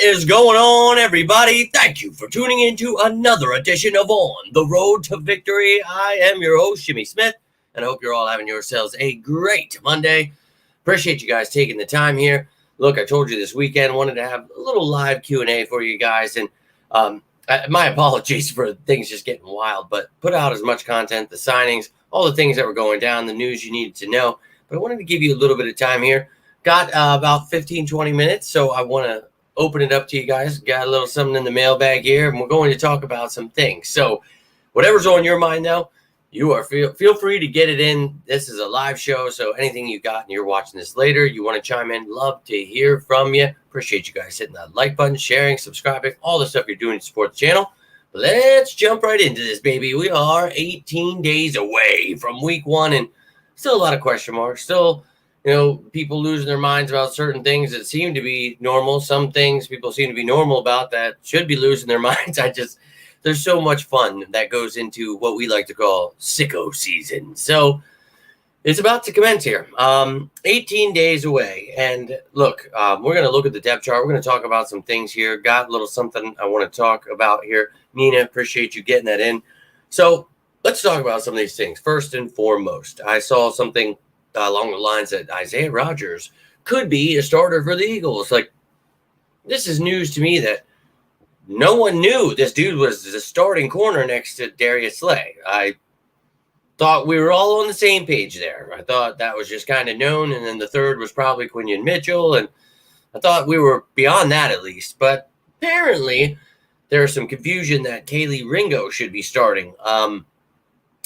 is going on, everybody? Thank you for tuning in to another edition of On the Road to Victory. I am your host, Jimmy Smith, and I hope you're all having yourselves a great Monday. Appreciate you guys taking the time here. Look, I told you this weekend, wanted to have a little live Q&A for you guys, and my apologies for things just getting wild, but put out as much content, the signings, all the things that were going down, the news you needed to know. But I wanted to give you a little bit of time here. Got about 15, 20 minutes, so I want to open it up to you guys. Got a little something in the mailbag here, and we're going to talk about some things. So whatever's on your mind, though, you are feel free to get it in. This is a live show, so anything you got and you're watching this later, you want to chime in, love to hear from you. Appreciate you guys hitting that like button, sharing, subscribing, all the stuff you're doing to support the channel. But let's jump right into this, baby. We are 18 days away from week one, and still a lot of question marks. Still, people losing their minds about certain things that seem to be normal. Some things people seem to be normal about that should be losing their minds. There's so much fun that goes into what we like to call sicko season. So it's about to commence here. 18 days away. And look, we're going to look at the depth chart. We're going to talk about some things here. Got a little something I want to talk about here. Nina, appreciate you getting that in. So let's talk about some of these things. First and foremost, I saw something along the lines that Isaiah Rodgers could be a starter for the Eagles. Like, this is news to me that no one knew this dude was the starting corner next to Darius Slay. I thought we were all on the same page there. I thought that was just kind of known, and then the third was probably Quinyon Mitchell, and I thought we were beyond that at least. But apparently there's some confusion that Kelee Ringo should be starting.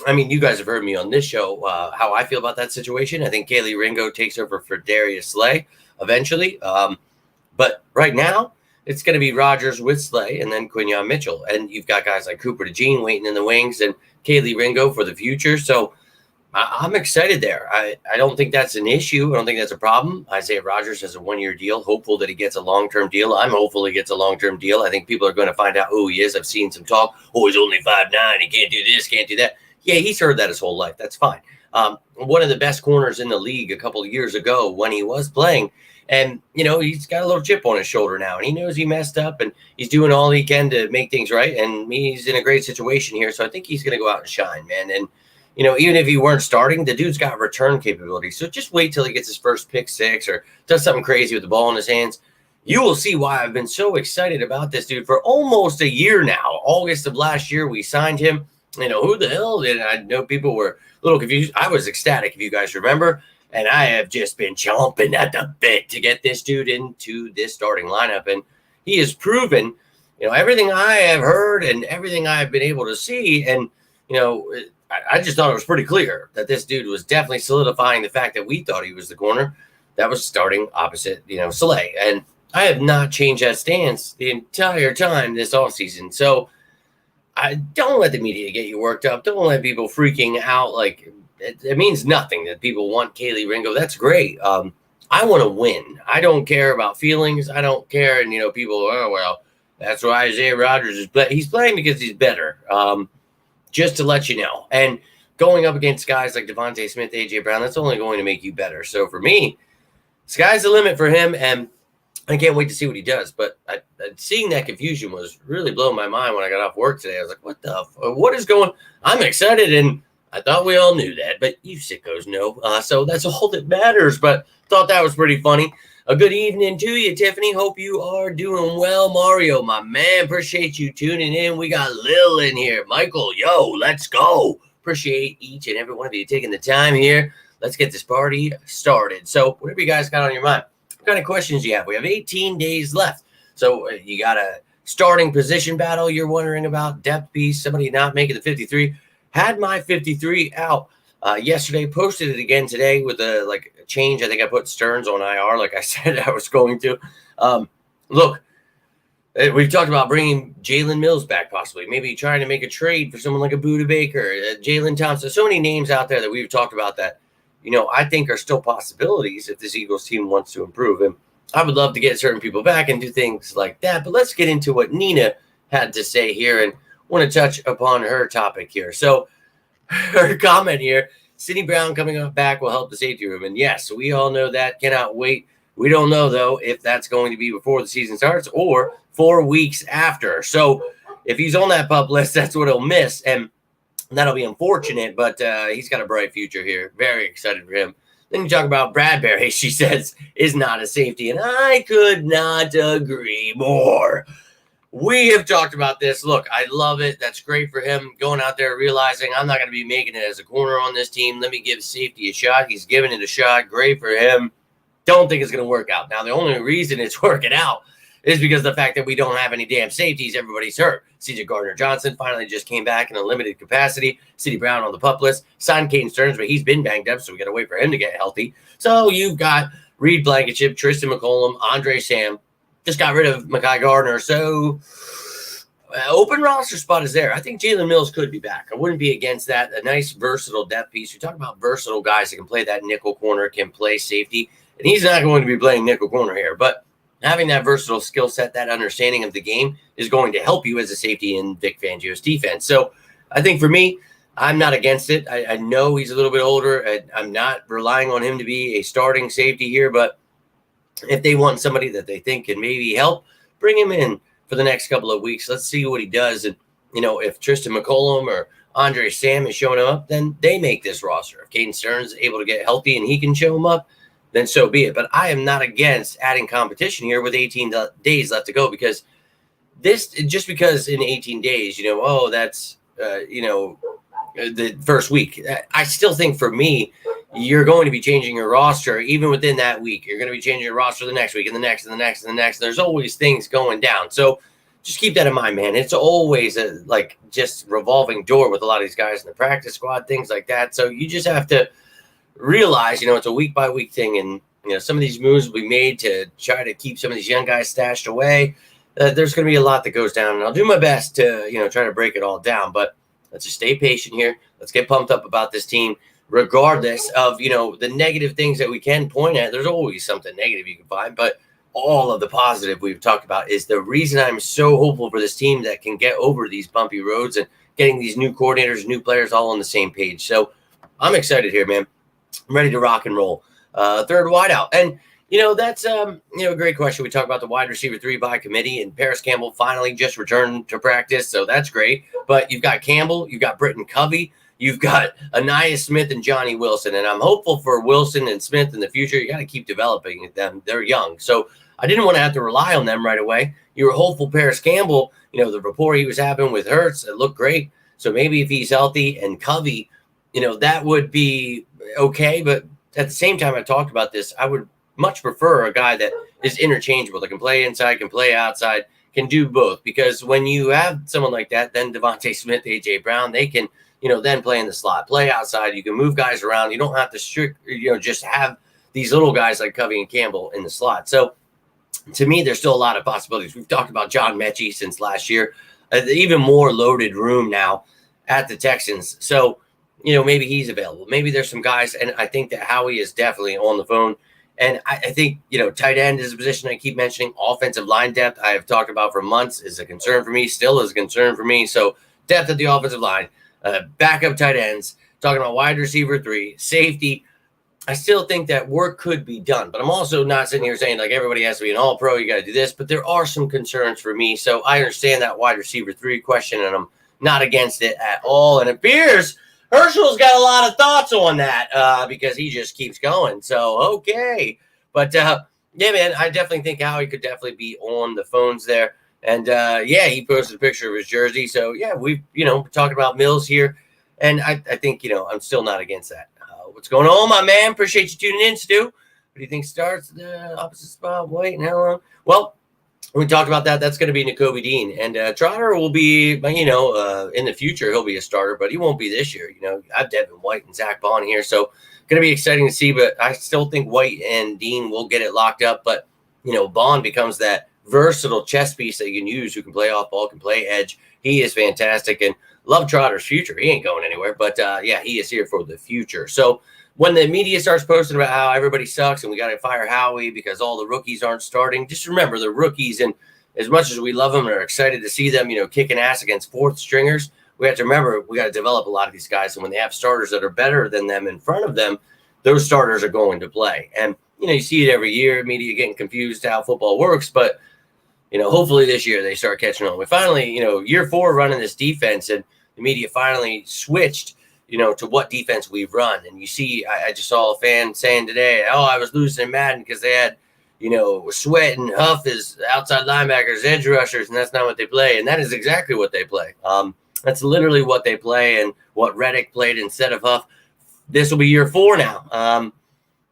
You guys have heard me on this show, how I feel about that situation. I think Kelee Ringo takes over for Darius Slay eventually. But right now, it's going to be Rodgers with Slay and then Quinyon Mitchell. And you've got guys like Cooper DeJean waiting in the wings and Kelee Ringo for the future. So I'm excited there. I don't think that's an issue. I don't think that's a problem. Isaiah Rodgers has a one-year deal. Hopeful that he gets a long-term deal. I'm hopeful he gets a long-term deal. I think people are going to find out who he is. I've seen some talk. Oh, he's only 5'9". He can't do this, can't do that. Yeah, he's heard that his whole life. That's fine. One of the best corners in the league a couple of years ago when he was playing. And, he's got a little chip on his shoulder now. And he knows he messed up. And he's doing all he can to make things right. And he's in a great situation here. So I think he's going to go out and shine, man. And, even if he weren't starting, the dude's got return capability. So just wait till he gets his first pick six or does something crazy with the ball in his hands. You will see why I've been so excited about this dude for almost a year now. August of last year, we signed him. Who the hell did I know? People were a little confused. I was ecstatic, if you guys remember. And I have just been chomping at the bit to get this dude into this starting lineup. And he has proven, everything I have heard and everything I've been able to see. And, I just thought it was pretty clear that this dude was definitely solidifying the fact that we thought he was the corner that was starting opposite, Slay. And I have not changed that stance the entire time this offseason. So I don't let the media get you worked up. Don't let people freaking out. Like, it means nothing that people want Kelee Ringo. That's great. I want to win. I don't care about feelings. I don't care. And, people, oh, well, that's why Isaiah Rodgers is playing. He's playing because he's better. Just to let you know. And going up against guys like Devontae Smith, A.J. Brown, that's only going to make you better. So for me, sky's the limit for him. And I can't wait to see what he does. But seeing that confusion was really blowing my mind when I got off work today. I was like, what is going on? I'm excited, and I thought we all knew that, but you sickos know. So that's all that matters. But thought that was pretty funny. A good evening to you, Tiffany. Hope you are doing well. Mario, my man, appreciate you tuning in. We got Lil in here. Michael, yo, let's go. Appreciate each and every one of you taking the time here. Let's get this party started. So whatever you guys got on your mind, what kind of questions do you have? We have 18 days left. So you got a starting position battle you're wondering about, depth piece, somebody not making the 53. Had my 53 out yesterday, posted it again today with a change. I think I put Stearns on IR like I said I was going to. Look, we've talked about bringing Jaylen Mills back possibly, maybe trying to make a trade for someone like a Budda Baker, Jalen Thompson. So many names out there that we've talked about that, I think are still possibilities if this Eagles team wants to improve. And I would love to get certain people back and do things like that. But let's get into what Nina had to say here and want to touch upon her topic here. So her comment here, Sidney Brown coming back will help the safety room. And yes, we all know that. Cannot wait We don't know, though, if that's going to be before the season starts or 4 weeks after. So if he's on that PUP list, that's what he'll miss. And that'll be unfortunate, but he's got a bright future here. Very excited for him. Then you talk about Bradbury, she says, is not a safety. And I could not agree more. We have talked about this. Look, I love it. That's great for him going out there realizing I'm not going to be making it as a corner on this team. Let me give safety a shot. He's giving it a shot. Great for him. Don't think it's going to work out. Now, the only reason it's working out is because of the fact that we don't have any damn safeties. Everybody's hurt. C.J. Gardner-Johnson finally just came back in a limited capacity. Sidney Brown on the PUP list. Signed Caden Stearns, but he's been banged up, so we got to wait for him to get healthy. So you've got Reed Blankenship, Tristan McCollum, Andre Sam. Just got rid of Mekhi Gardner. So open roster spot is there. I think Jaylen Mills could be back. I wouldn't be against that. A nice versatile depth piece. We talk about versatile guys that can play that nickel corner, can play safety. And he's not going to be playing nickel corner here, but having that versatile skill set, that understanding of the game is going to help you as a safety in Vic Fangio's defense. So I think for me, I'm not against it. I know he's a little bit older. I'm not relying on him to be a starting safety here, but if they want somebody that they think can maybe help, bring him in for the next couple of weeks. Let's see what he does. And, if Tristan McCollum or Andre Sam is showing him up, then they make this roster. If Caden Stearns is able to get healthy and he can show him up, then so be it. But I am not against adding competition here with 18 days left to go, because just because in 18 days, that's, the first week, I still think for me, you're going to be changing your roster even within that week. You're going to be changing your roster the next week and the next and the next and the next. There's always things going down. So just keep that in mind, man. It's always a just revolving door with a lot of these guys in the practice squad, things like that. So you just have to realize, it's a week by week thing. And, some of these moves will be made to try to keep some of these young guys stashed away. There's going to be a lot that goes down, and I'll do my best to, try to break it all down. But let's just stay patient here. Let's get pumped up about this team, regardless of, the negative things that we can point at. There's always something negative you can find, but all of the positive we've talked about is the reason I'm so hopeful for this team that can get over these bumpy roads and getting these new coordinators, new players all on the same page. So I'm excited here, man. I'm ready to rock and roll. Third wideout. And, that's, a great question. We talk about the wide receiver 3 by committee, and Paris Campbell finally just returned to practice. So that's great. But you've got Campbell, you've got Britton Covey, you've got Anaya Smith and Johnny Wilson. And I'm hopeful for Wilson and Smith in the future. You got to keep developing them. They're young. So I didn't want to have to rely on them right away. You were hopeful Paris Campbell, the rapport he was having with Hurts, it looked great. So maybe if he's healthy, and Covey, that would be okay. But at the same time, I talked about this, I would much prefer a guy that is interchangeable, that can play inside, can play outside, can do both. Because when you have someone like that, then Devontae Smith, A.J. Brown, they can, then play in the slot, play outside. You can move guys around. You don't have to just have these little guys like Covey and Campbell in the slot. So to me, there's still a lot of possibilities. We've talked about John Mechie since last year, even more loaded room now at the Texans. So, maybe he's available. Maybe there's some guys, and I think that Howie is definitely on the phone. And I think, tight end is a position I keep mentioning. Offensive line depth, I have talked about for months, is a concern for me, still is a concern for me. So depth at the offensive line, backup tight ends, talking about wide receiver 3, safety. I still think that work could be done, but I'm also not sitting here saying everybody has to be an all-pro, you got to do this, but there are some concerns for me. So I understand that wide receiver 3 question, and I'm not against it at all. And it appears Herschel's got a lot of thoughts on that because he just keeps going. So, okay. But, yeah, man, I definitely think Howie could definitely be on the phones there. And, he posted a picture of his jersey. So, yeah, we've, talking about Mills here. And I think, I'm still not against that. What's going on, my man? Appreciate you tuning in, Stu. What do you think starts the opposite spot? Wait, and how long? Well, we talked about that. That's going to be Nakobe Dean. And Trotter will be, in the future, he'll be a starter, but he won't be this year. I have Devin White and Zach Bond here. So going to be exciting to see, but I still think White and Dean will get it locked up. But, Bond becomes that versatile chess piece that you can use, who can play off ball, can play edge. He is fantastic. And love Trotter's future. He ain't going anywhere. But, he is here for the future. So when the media starts posting about how everybody sucks and we got to fire Howie because all the rookies aren't starting, just remember they're rookies. And as much as we love them and are excited to see them, kicking ass against fourth stringers, we have to remember we got to develop a lot of these guys. And when they have starters that are better than them in front of them, those starters are going to play. And you see it every year, media getting confused how football works, but hopefully this year they start catching on. We finally, year 4 running this defense, and the media finally switched, to what defense we've run. And you see, I just saw a fan saying today, oh, I was losing in Madden because they had, Sweat and Huff as outside linebackers, edge rushers, and that's not what they play. And that is exactly what they play. That's literally what they play and what Reddick played instead of Huff. This will be year 4 now.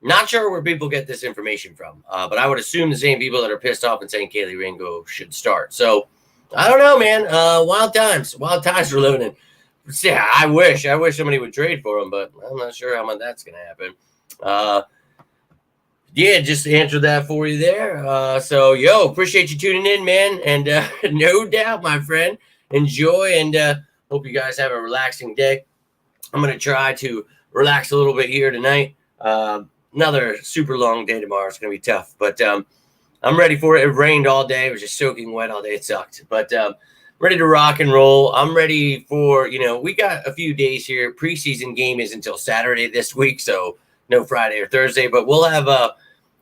Not sure where people get this information from, but I would assume the same people that are pissed off and saying Kaylee Ringo should start. So I don't know, man. Wild times we're living in. Yeah, I wish somebody would trade for him, but I'm not sure how much that's going to happen. Yeah, just answered that for you there. So, appreciate you tuning in, man. And no doubt, my friend, enjoy, and hope you guys have a relaxing day. I'm going to try to relax a little bit here tonight. Another super long day tomorrow. It's going to be tough, but I'm ready for it. It rained all day. It was just soaking wet all day. It sucked, but ready to rock and roll. I'm ready for, we got a few days here. Preseason game is until Saturday this week, so no Friday or Thursday, but we'll have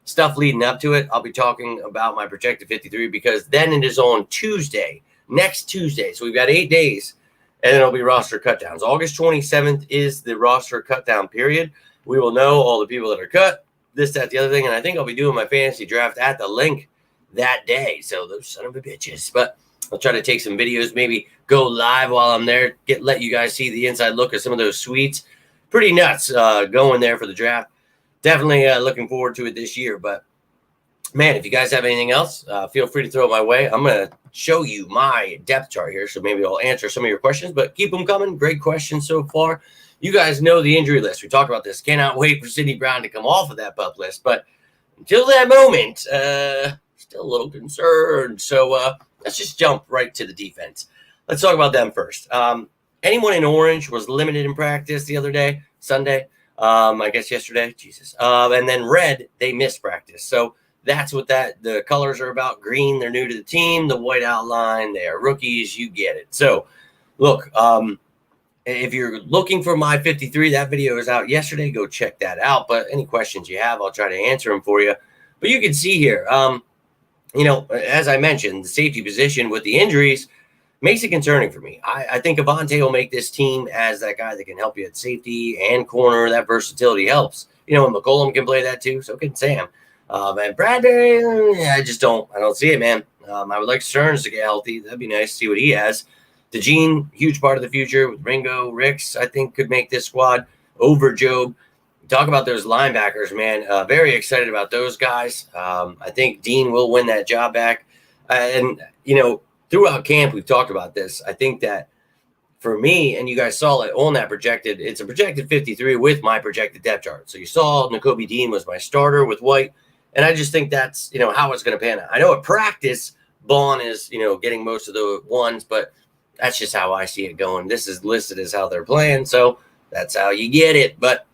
stuff leading up to it. I'll be talking about my projected 53 because then it is on Tuesday, next Tuesday. So we've got 8 days, and then it'll be roster cutdowns. August 27th is the roster cutdown period. We will know all the people that are cut, this, that, the other thing. And I think I'll be doing my fantasy draft at the link that day. So those son of a bitches. But I'll try to take some videos, maybe go live while I'm there, let you guys see the inside look of some of those suites. Pretty nuts going there for the draft. Definitely looking forward to it this year. But, man, if you guys have anything else, feel free to throw it my way. I'm going to show you my depth chart here, so maybe I'll answer some of your questions. But keep them coming. Great questions so far. You guys know the injury list. We talked about this. Cannot wait for Sidney Brown to come off of that PUP list. But until that moment, still a little concerned. So let's just jump right to the defense. Let's talk about them first. Anyone in orange was limited in practice the other day, Sunday. I guess yesterday. Jesus. And then red, they missed practice. So that's what the colors are about. Green, they're new to the team. The white outline, they are rookies. You get it. So, look, if you're looking for my 53, that video is out yesterday. Go check that out. But any questions you have, I'll try to answer them for you. But you can see here, as I mentioned, the safety position with the injuries makes it concerning for me. I think Avonte will make this team as that guy that can help you at safety and corner. That versatility helps. And McCollum can play that too. So can Sam. And Bradbury, I don't see it, man. I would like Stearns to get healthy. That'd be nice to see what he has. DeJean, huge part of the future with Ringo. Ricks, I think, could make this squad over Job. Talk about those linebackers, man. Very excited about those guys. I think Dean will win that job back. And throughout camp, we've talked about this. I think that for me, and you guys saw it on that it's a projected 53 with my projected depth chart. So you saw Nakobe Dean was my starter with White. And I just think that's, how it's going to pan out. I know at practice, Vaughn is, getting most of the ones, but that's just how I see it going. This is listed as how they're playing, so that's how you get it. But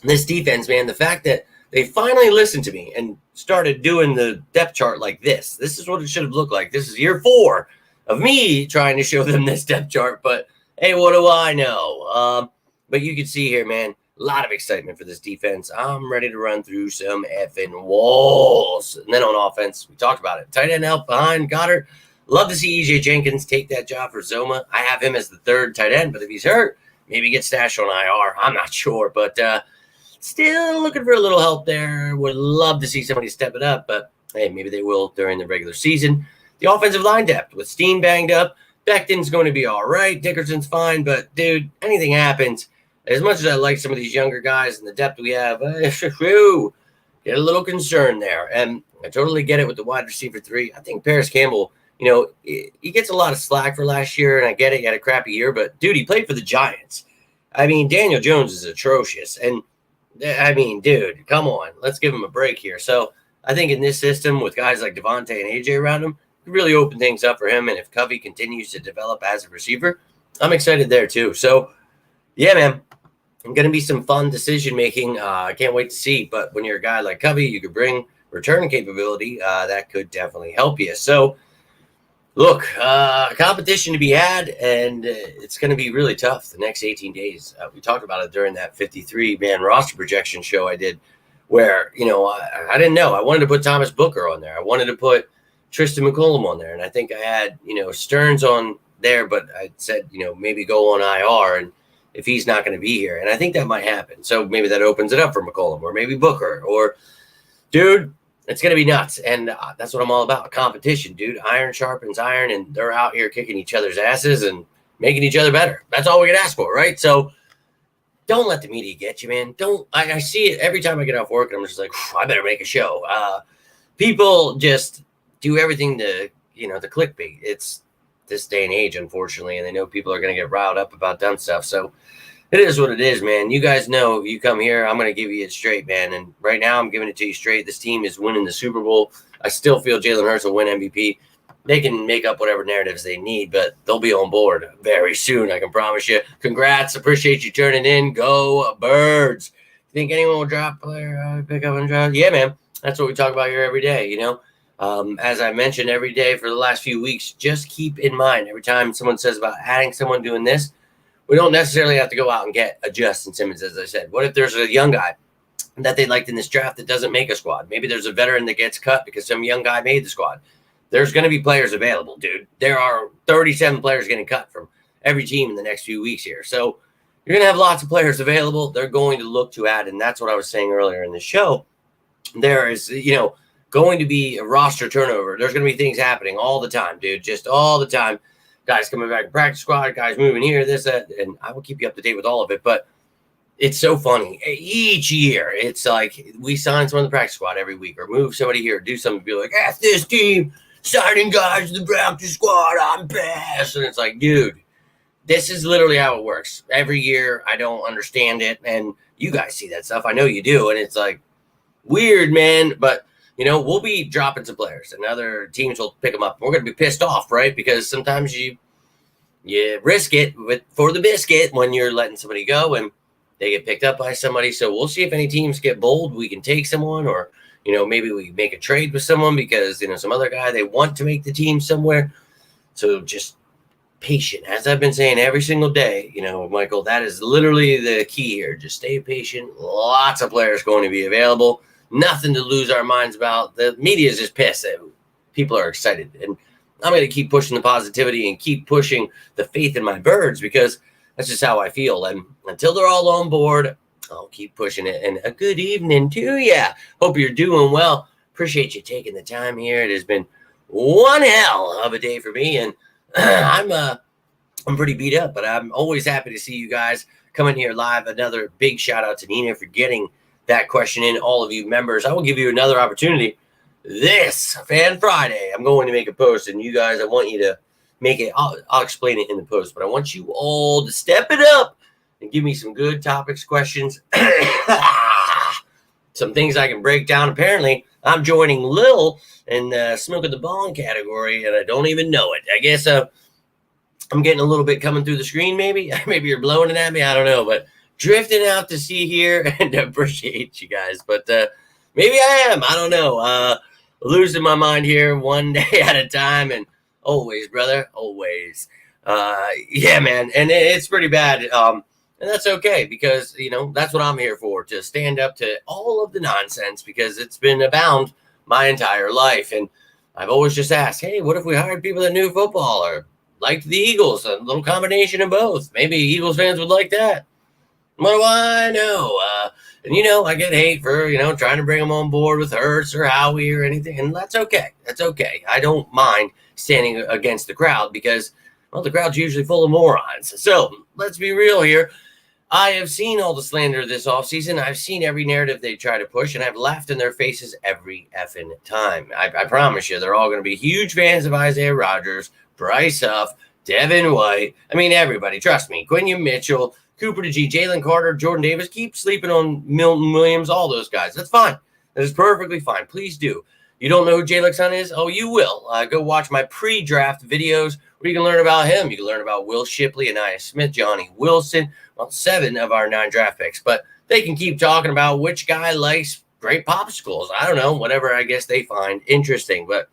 this defense, man, the fact that they finally listened to me and started doing the depth chart like this is what it should have looked like. This is year 4 of me trying to show them this depth chart, but hey, what do I know? But you can see here, man, a lot of excitement for this defense. I'm ready to run through some effing walls. And then on offense, we talked about it. Tight end out behind Goddard. Love to see EJ Jenkins take that job for Zoma. I have him as the 3rd tight end, but if he's hurt, maybe he gets stashed on IR. I'm not sure, but still looking for a little help there. Would love to see somebody step it up, but hey, maybe they will during the regular season. The offensive line depth with Steen banged up. Becton's going to be all right. Dickerson's fine, but dude, anything happens. As much as I like some of these younger guys and the depth we have, get a little concerned there. And I totally get it with the wide receiver 3. I think Paris Campbell, he gets a lot of slack for last year, and I get it. He had a crappy year, but, dude, he played for the Giants. I mean, Daniel Jones is atrocious. And, I mean, dude, come on. Let's give him a break here. So I think in this system with guys like Devontae and AJ around him, it really open things up for him. And if Covey continues to develop as a receiver, I'm excited there too. So, yeah, man, going to be some fun decision-making. I can't wait to see. But when you're a guy like Covey, you could bring return capability. That could definitely help you. So, look, competition to be had, and it's going to be really tough the next 18 days. We talked about it during that 53-man roster projection show I did where, I didn't know. I wanted to put Thomas Booker on there. I wanted to put Tristan McCollum on there. And I think I had, Stearns on there, but I said, maybe go on IR and if he's not going to be here. And I think that might happen. So maybe that opens it up for McCollum or maybe Booker or, dude, it's going to be nuts. And that's what I'm all about. Competition, dude. Iron sharpens iron, and they're out here kicking each other's asses and making each other better. That's all we can ask for, right? So don't let the media get you, man. I see it every time I get off work, and I'm just like, I better make a show. People just do everything to, the clickbait. It's this day and age, unfortunately, and they know people are going to get riled up about dumb stuff. So it is what it is, man. You guys know you come here, I'm going to give you it straight, man. And right now I'm giving it to you straight. This team is winning the Super Bowl. I still feel Jalen Hurts will win MVP. They can make up whatever narratives they need, but they'll be on board very soon, I can promise you. Congrats. Appreciate you turning in. Go Birds. Think anyone will drop a player, pick up and drop? Yeah, man. That's what we talk about here every day, As I mentioned every day for the last few weeks, just keep in mind every time someone says about adding someone doing this, we don't necessarily have to go out and get a Justin Simmons, as I said. What if there's a young guy that they liked in this draft that doesn't make a squad? Maybe there's a veteran that gets cut because some young guy made the squad. There's going to be players available, dude. There are 37 players getting cut from every team in the next few weeks here. So you're going to have lots of players available. They're going to look to add, and that's what I was saying earlier in the show. There is, going to be a roster turnover. There's going to be things happening all the time, dude, just all the time. Guys coming back to practice squad, guys moving here, this, that, and I will keep you up to date with all of it. But it's so funny. Each year, it's like we sign someone to the practice squad every week or move somebody here, do something, be like, this team signing guys to the practice squad, I'm pissed. And it's like, dude, this is literally how it works. Every year, I don't understand it. And you guys see that stuff. I know you do. And it's like weird, man. But we'll be dropping some players and other teams will pick them up. We're going to be pissed off, right? Because sometimes you risk it for the biscuit when you're letting somebody go and they get picked up by somebody. So we'll see if any teams get bold. We can take someone or, maybe we make a trade with someone because, some other guy, they want to make the team somewhere. So just patient. As I've been saying every single day, Michael, that is literally the key here. Just stay patient. Lots of players going to be available. Nothing to lose our minds about. The media is just pissed. People are excited. And I'm going to keep pushing the positivity and keep pushing the faith in my birds because that's just how I feel. And until they're all on board, I'll keep pushing it. And a good evening to you. Hope you're doing well. Appreciate you taking the time here. It has been one hell of a day for me. And I'm pretty beat up, but I'm always happy to see you guys coming here live. Another big shout out to Nina for getting that question in. All of you members, I will give you another opportunity this Fan Friday. I'm going to make a post, and you guys, I want you to make it. I'll explain it in the post, but I want you all to step it up and give me some good topics, questions, some things I can break down. Apparently, I'm joining Lil in the Smoking the Bong category, and I don't even know it. I guess I'm getting a little bit coming through the screen, maybe. Maybe you're blowing it at me. I don't know, but drifting out to sea here and appreciate you guys. But maybe I am. I don't know. Losing my mind here one day at a time. And always, brother, always. Yeah, man. And it's pretty bad. And that's okay because, that's what I'm here for, to stand up to all of the nonsense because it's been abound my entire life. And I've always just asked, hey, what if we hired people that knew football or liked the Eagles? A little combination of both. Maybe Eagles fans would like that. What do I know? And, I get hate for, trying to bring them on board with Hurts or Howie or anything. And that's okay. That's okay. I don't mind standing against the crowd because, well, the crowd's usually full of morons. So let's be real here. I have seen all the slander this offseason. I've seen every narrative they try to push, and I've laughed in their faces every effing time. I promise you, they're all going to be huge fans of Isaiah Rodgers, Bryce Huff, Devin White. I mean, everybody. Trust me. Quinion Mitchell, Cooper DeG, Jalen Carter, Jordan Davis. Keep sleeping on Milton Williams, all those guys. That's fine. That is perfectly fine. Please do. You don't know who Jay Luxon is? Oh, you will. Go watch my pre-draft videos where you can learn about him. You can learn about Will Shipley, Anaya Smith, Johnny Wilson. Well, 7 of our 9 draft picks. But they can keep talking about which guy likes great popsicles. I don't know. Whatever I guess they find interesting. But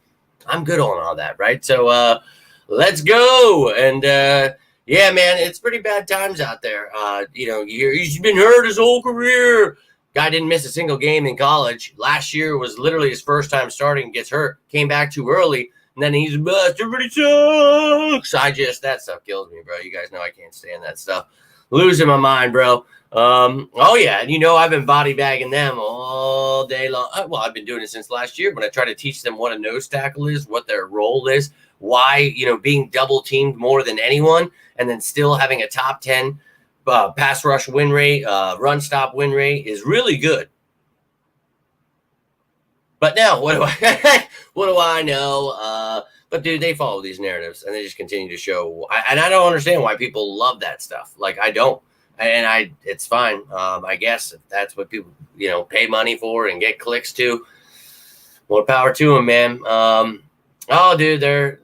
I'm good on all that, right? So let's go. And, yeah, man, it's pretty bad times out there. He's been hurt his whole career. Guy didn't miss a single game in college. Last year was literally his first time starting, gets hurt, came back too early, and then he's a bust. Everybody sucks. That stuff kills me, bro. You guys know I can't stand that stuff. Losing my mind, bro. Oh, yeah. And I've been body bagging them all day long. Well, I've been doing it since last year when I try to teach them what a nose tackle is, what their role is, why, being double teamed more than anyone, and then still having a top 10 pass rush win rate, run stop win rate is really good. But now, what do I know? But dude, they follow these narratives and they just continue to show. And I don't understand why people love that stuff. Like I don't, and it's fine. I guess if that's what people pay money for and get clicks to. More power to them, man. Oh, dude, they're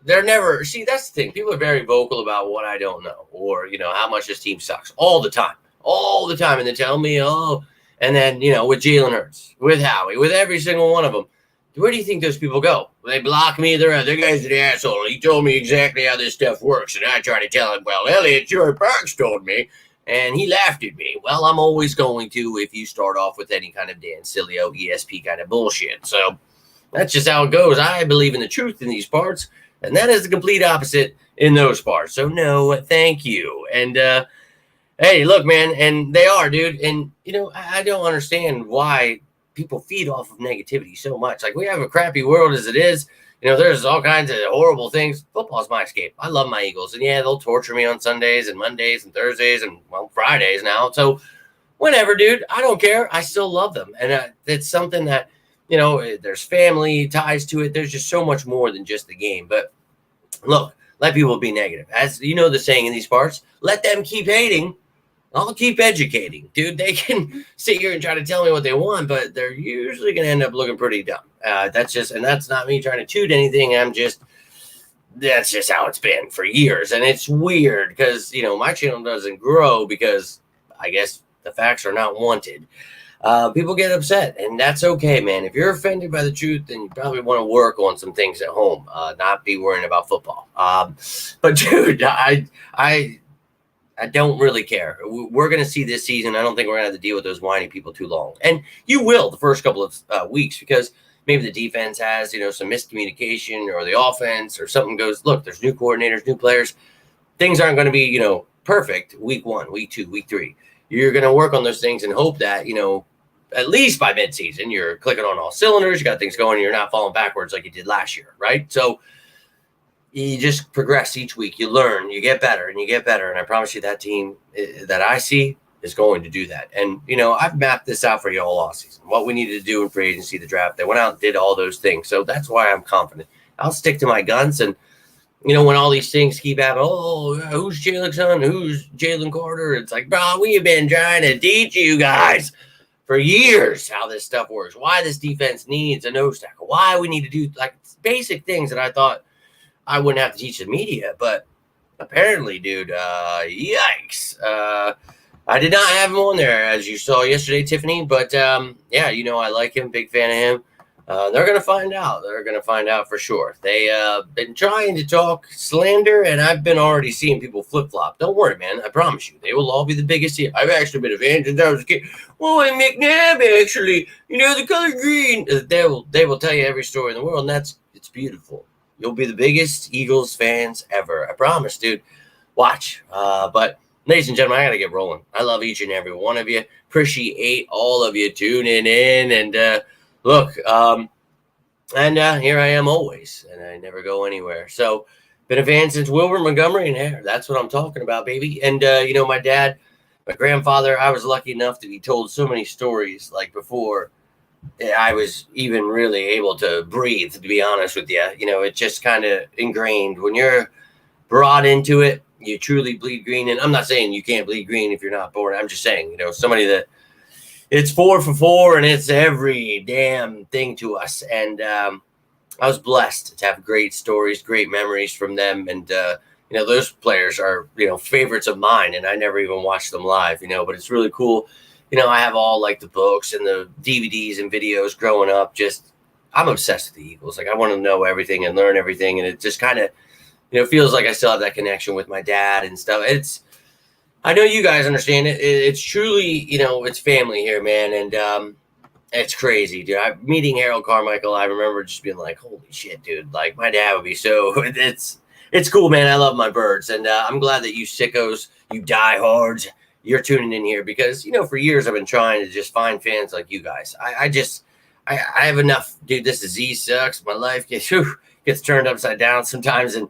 never. See, that's the thing. People are very vocal about what I don't know, or how much this team sucks all the time, and they tell me, oh, and then with Jalen Hurts, with Howie, with every single one of them. Where do you think those people go? They block me. They're guy's an asshole. He told me exactly how this stuff works, and I try to tell him, well, Elliot, your Parks told me, and he laughed at me. Well, I'm always going to if you start off with any kind of Dan Sileo ESP kind of bullshit. So that's just how it goes. I believe in the truth in these parts, and that is the complete opposite in those parts. So no, thank you. And hey, look, man, and they are, dude. And I don't understand why people feed off of negativity so much. Like, we have a crappy world as it is. There's all kinds of horrible things. Football's my escape. I love my Eagles. And yeah, they'll torture me on Sundays and Mondays and Thursdays and, well, Fridays now. So whenever, dude, I don't care. I still love them. And it's something that, there's family ties to it. There's just so much more than just the game. But look, let people be negative. As the saying in these parts, let them keep hating. I'll keep educating, dude. They can sit here and try to tell me what they want, but they're usually going to end up looking pretty dumb. And that's not me trying to toot anything. That's just how it's been for years. And it's weird because, my channel doesn't grow because I guess the facts are not wanted. People get upset, and that's okay, man. If you're offended by the truth, then you probably want to work on some things at home, not be worrying about football. But dude, I don't really care. We're going to see this season. I don't think we're going to have to deal with those whiny people too long. And you will the first couple of weeks because maybe the defense has, some miscommunication, or the offense or something goes, look, there's new coordinators, new players. Things aren't going to be, perfect week 1, week 2, week 3. You're going to work on those things and hope that, at least by midseason, you're clicking on all cylinders. You got things going. And you're not falling backwards like you did last year, right? So you just progress each week. You learn, you get better, and you get better. And I promise you that team that I see is going to do that. And, I've mapped this out for you all offseason, what we needed to do in free agency, the draft. They went out and did all those things. So that's why I'm confident. I'll stick to my guns. And, when all these things keep happening, oh, who's Jalen's son? Who's Jalen Carter? It's like, bro, we have been trying to teach you guys for years how this stuff works, why this defense needs a nose tackle, why we need to do like basic things that I thought I wouldn't have to teach the media, but apparently, dude, yikes. I did not have him on there, as you saw yesterday, Tiffany, but yeah, I like him, big fan of him. They're going to find out. They're going to find out for sure. They been trying to talk slander, and I've been already seeing people flip-flop. Don't worry, man. I promise you. They will all be the biggest here. I've actually been a fan since I was a kid. Well, and McNabb, actually, the color green. They will tell you every story in the world, and it's beautiful. You'll be the biggest Eagles fans ever. I promise, dude. Watch. But, ladies and gentlemen, I got to get rolling. I love each and every one of you. Appreciate all of you tuning in. And, look, and here I am always. And I never go anywhere. So, been a fan since Wilbur Montgomery. And that's what I'm talking about, baby. And, my dad, my grandfather, I was lucky enough to be told so many stories, like before I was even really able to breathe, to be honest with you. It just kind of ingrained. When you're brought into it, you truly bleed green. And I'm not saying you can't bleed green if you're not born. I'm just saying, somebody that it's 4 for 4 and it's every damn thing to us. And I was blessed to have great stories, great memories from them. And, those players are, favorites of mine. And I never even watched them live, but it's really cool. I have all like the books and the DVDs and videos growing up. I'm obsessed with the Eagles. Like, I want to know everything and learn everything. And it just kind of, feels like I still have that connection with my dad and stuff. I know you guys understand it. It's truly, it's family here, man. And it's crazy, dude. Meeting Harold Carmichael, I remember just being like, holy shit, dude. Like, my dad would be so, it's cool, man. I love my birds. And I'm glad that you sickos, you diehards, you're tuning in here because, for years I've been trying to just find fans like you guys. I have enough, dude. This disease sucks. My life gets turned upside down sometimes. And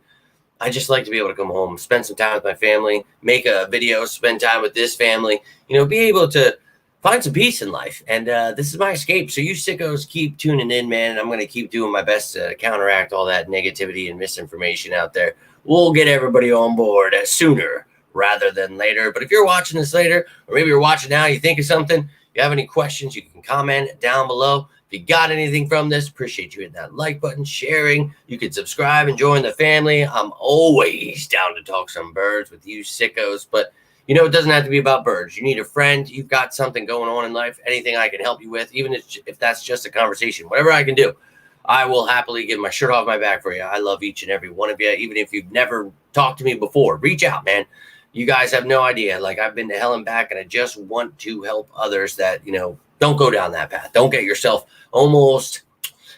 I just like to be able to come home, spend some time with my family, make a video, spend time with this family, be able to find some peace in life. And this is my escape. So you sickos keep tuning in, man. And I'm going to keep doing my best to counteract all that negativity and misinformation out there. We'll get everybody on board sooner rather than later. But if you're watching this later, or maybe you're watching now, you think of something, you have any questions, you can comment down below. If you got anything from this, appreciate you hitting that like button, sharing. You can subscribe and join the family. I'm always down to talk some birds with you sickos. But it doesn't have to be about birds. You need a friend. You've got something going on in life. Anything I can help you with, even if that's just a conversation, whatever I can do, I will happily give my shirt off my back for you. I love each and every one of you. Even if you've never talked to me before, reach out, man. You guys have no idea. Like, I've been to hell and back, and I just want to help others that, don't go down that path. Don't get yourself almost.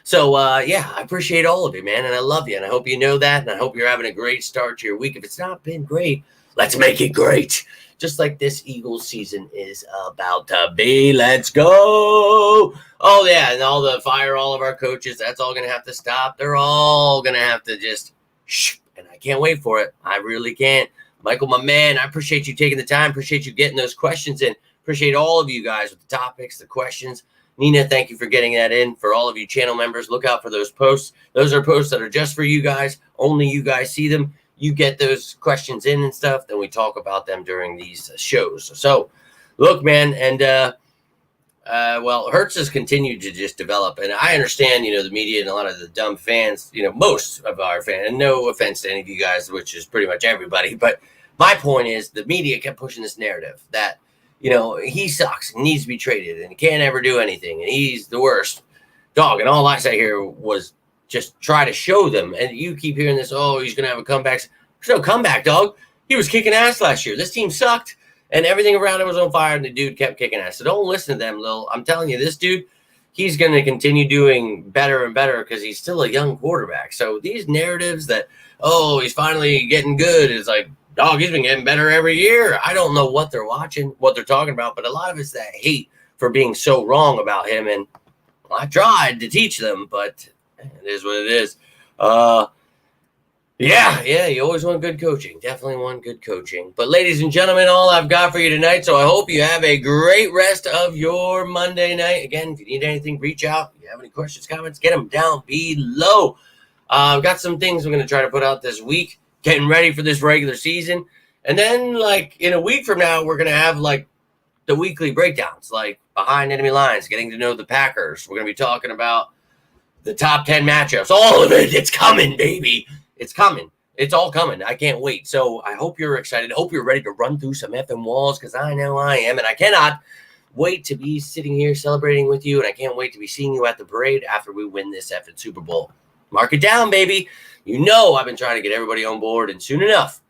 So, yeah, I appreciate all of you, man, and I love you, and I hope you know that, and I hope you're having a great start to your week. If it's not been great, let's make it great. Just like this Eagles season is about to be. Let's go. Oh, yeah, and fire all of our coaches. That's all going to have to stop. They're all going to have to just shh, and I can't wait for it. I really can't. Michael, my man, I appreciate you taking the time. Appreciate you getting those questions in. Appreciate all of you guys with the topics, the questions. Nina, thank you for getting that in. For all of you channel members, look out for those posts. Those are posts that are just for you guys. Only you guys see them. You get those questions in and stuff. Then we talk about them during these shows. So, look, man, and well, Hurts has continued to just develop. And I understand, the media and a lot of the dumb fans, most of our fans, and no offense to any of you guys, which is pretty much everybody. But my point is the media kept pushing this narrative that, he sucks and needs to be traded and he can't ever do anything. And he's the worst dog. And all I said here was just try to show them. And you keep hearing this, oh, he's going to have a comeback. There's no comeback, dog. He was kicking ass last year. This team sucked. And everything around it was on fire, and the dude kept kicking ass. So don't listen to them, Lil. I'm telling you, this dude, he's going to continue doing better and better because he's still a young quarterback. So these narratives that, oh, he's finally getting good, is like, dog, he's been getting better every year. I don't know what they're watching, what they're talking about, but a lot of it's that hate for being so wrong about him. And I tried to teach them, but it is what it is. Yeah, you always want good coaching. Definitely want good coaching. But ladies and gentlemen, all I've got for you tonight. So I hope you have a great rest of your Monday night. Again, if you need anything, reach out. If you have any questions, comments, get them down below. I've got some things I'm going to try to put out this week, getting ready for this regular season. And then, like, in a week from now, we're going to have, like, the weekly breakdowns, like behind enemy lines, getting to know the Packers. We're going to be talking about the top 10 matchups. All of it. It's coming, baby. It's coming. It's all coming. I can't wait. So I hope you're excited. I hope you're ready to run through some effing walls because I know I am. And I cannot wait to be sitting here celebrating with you. And I can't wait to be seeing you at the parade after we win this effing Super Bowl. Mark it down, baby. I've been trying to get everybody on board. And soon enough,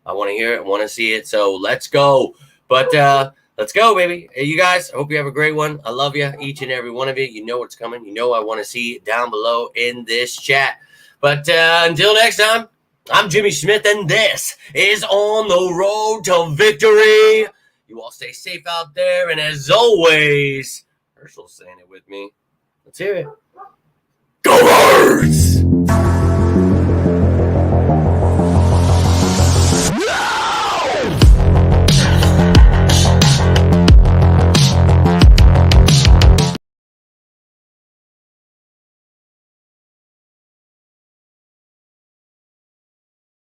I want to hear it. I want to see it. So let's go. But let's go, baby. Hey, you guys, I hope you have a great one. I love you, each and every one of you. You know what's coming. I want to see it down below in this chat. But until next time, I'm Jimmy Smith, and this is On the Road to Victory. You all stay safe out there, and as always, Herschel's saying it with me. Let's hear it. Go Birds!